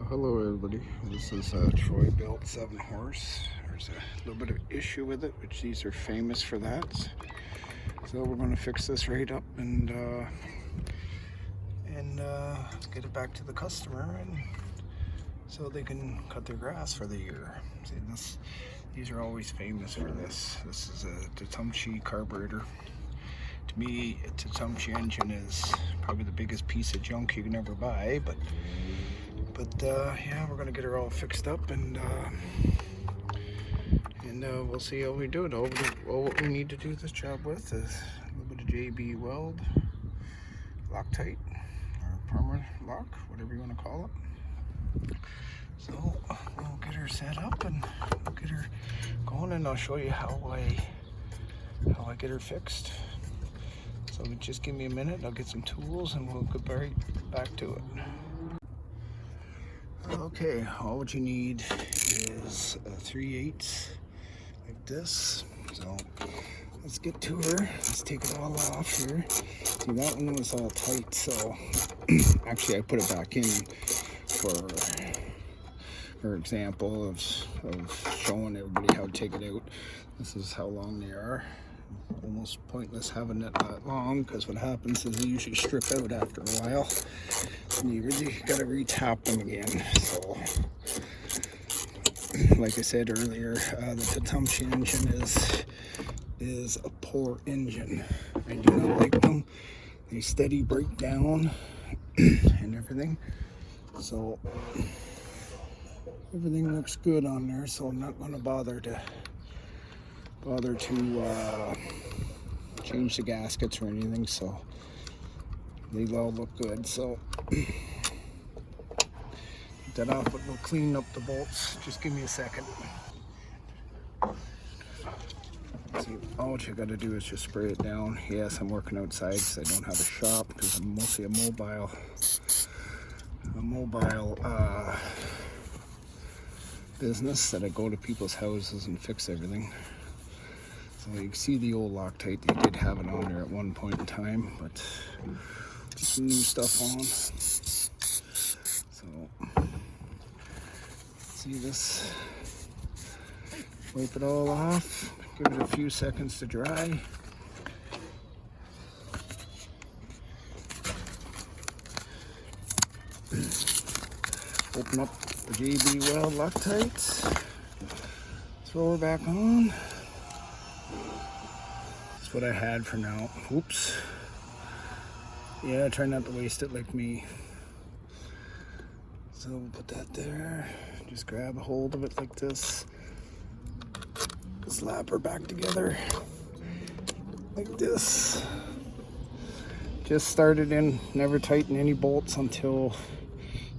Hello everybody, this is Troy Bilt 7 horse. There's a little bit of issue with it, which these are famous for that. So we're going to fix this right up and get it back to the customer, and so they can cut their grass for the year. See, these are always famous for this. This is a Mower carburetor. To me, a Tecumseh engine is probably the biggest piece of junk you can ever buy, but yeah, we're gonna get her all fixed up, and we'll see how we do it. All what we need to do this job with is a little bit of JB weld, Loctite, or permanent lock, whatever you want to call it. So we'll get her set up and we'll get her going, and I'll show you how I get her fixed. So just give me a minute, I'll get some tools and we'll get right back to it. Okay, all what you need is a 3/8 like this. So let's get to her. Let's take it all off here. See, that one was all tight, so actually I put it back in for example of showing everybody how to take it out. This is how long they are. Almost pointless having it that long, because what happens is they usually strip out after a while and you really got to re-tap them again. So like I said earlier, the Tecumseh engine is a poor engine. I do not like them. They steady break down and everything. So everything looks good on there, so I'm not going to bother to change the gaskets or anything, so they all look good. So get that off, but we'll clean up the bolts. Just give me a second. See, all what you got to do is just spray it down. Yes, I'm working outside because I don't have a shop, because I'm mostly a mobile business that I go to people's houses and fix everything. So you can see the old Loctite, they did have it on there at one point in time, but some new stuff on. So see this, wipe it all off, give it a few seconds to dry. Open up the JB Weld Loctite, throw her back on. That's what I had for now. Oops. Yeah, try not to waste it like me. So we'll put that there. Just grab a hold of it like this. Slap her back together like this. Just started in, never tighten any bolts until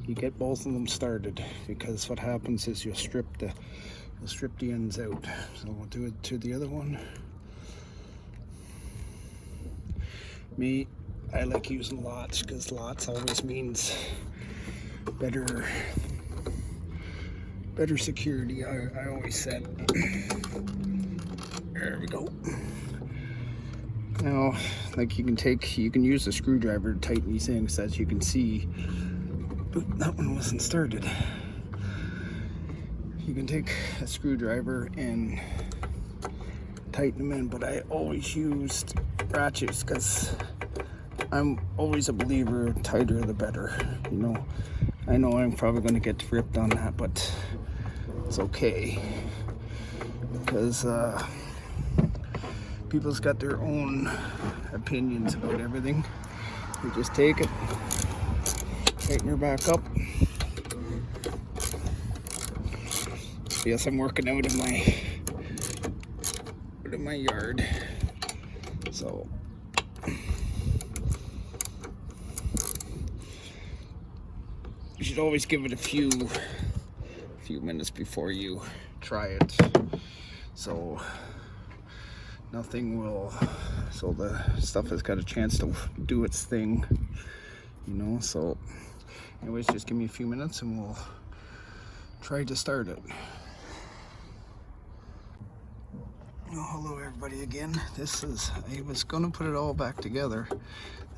you get both of them started, because what happens is you'll strip the ends out. So we'll do it to the other one. Me, I like using lots, because lots always means better security. I always said. There we go. Now, like you can use a screwdriver to tighten these things, as you can see. But that one wasn't started. You can take a screwdriver and tighten them in, but I always used ratchets, because I'm always a believer, tighter the better. You know, I know I'm probably going to get ripped on that, but it's okay, because people's got their own opinions about everything. You just take it, tighten her back up. Yes, I'm working out in my yard, so you should always give it a few minutes before you try it, so so the stuff has got a chance to do its thing, you know. So anyways, just give me a few minutes and we'll try to start it. Oh, hello everybody again. I was gonna put it all back together,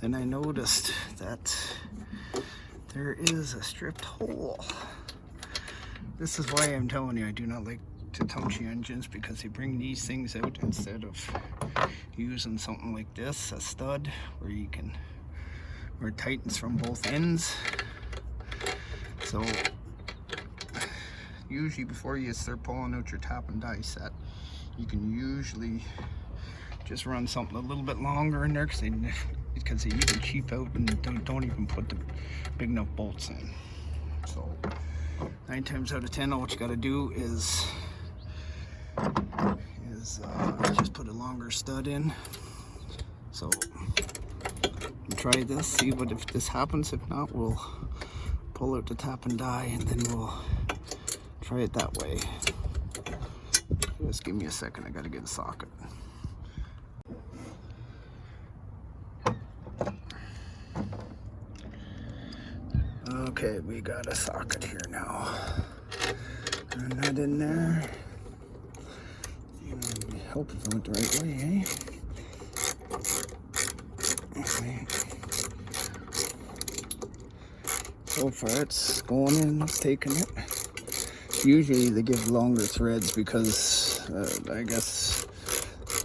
then I noticed that there is a stripped hole. This is why I'm telling you I do not like Tatomchi engines, because they bring these things out instead of using something like this, a stud, where it tightens from both ends. So usually before you start pulling out your tap and die set, you can usually just run something a little bit longer in there, because they even cheap out and don't even put the big enough bolts in. So 9 times out of 10, all what you got to do is just put a longer stud in. So try this, see what if this happens. If not, we'll pull out the tap and die, and then we'll try it that way. Just give me a second, I gotta get a socket. Okay, we got a socket here now. Turn that in there. I hope it went the right way, eh? Okay. So far it's going in, it's taking it. Usually they give longer threads because I guess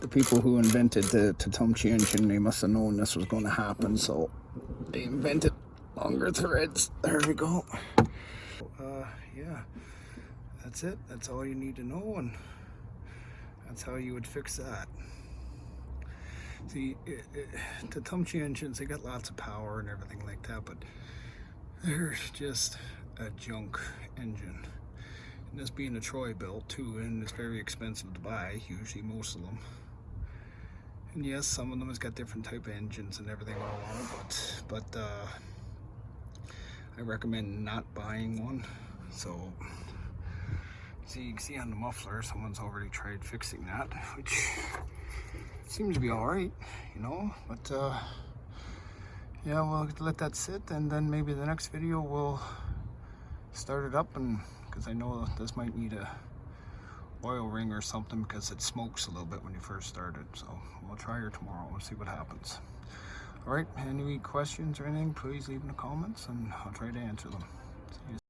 the people who invented the Tatomchi engine, they must have known this was going to happen, so they invented longer threads. There we go. Yeah, that's it. That's all you need to know, and that's how you would fix that. See, Tatomchi engines, they got lots of power and everything like that, but they're just a junk engine. And this being a Troy Bilt too, and it's very expensive to buy, usually most of them. And yes, some of them has got different type of engines and everything all on it, but I recommend not buying one. So, see, you can see on the muffler, someone's already tried fixing that, which seems to be alright, you know, but yeah, we'll let that sit, and then maybe the next video we'll start it up, and because I know this might need a oil ring or something, because it smokes a little bit when you first start it. So we'll try her tomorrow, we'll see what happens. All right, any questions or anything, please leave in the comments and I'll try to answer them. See you.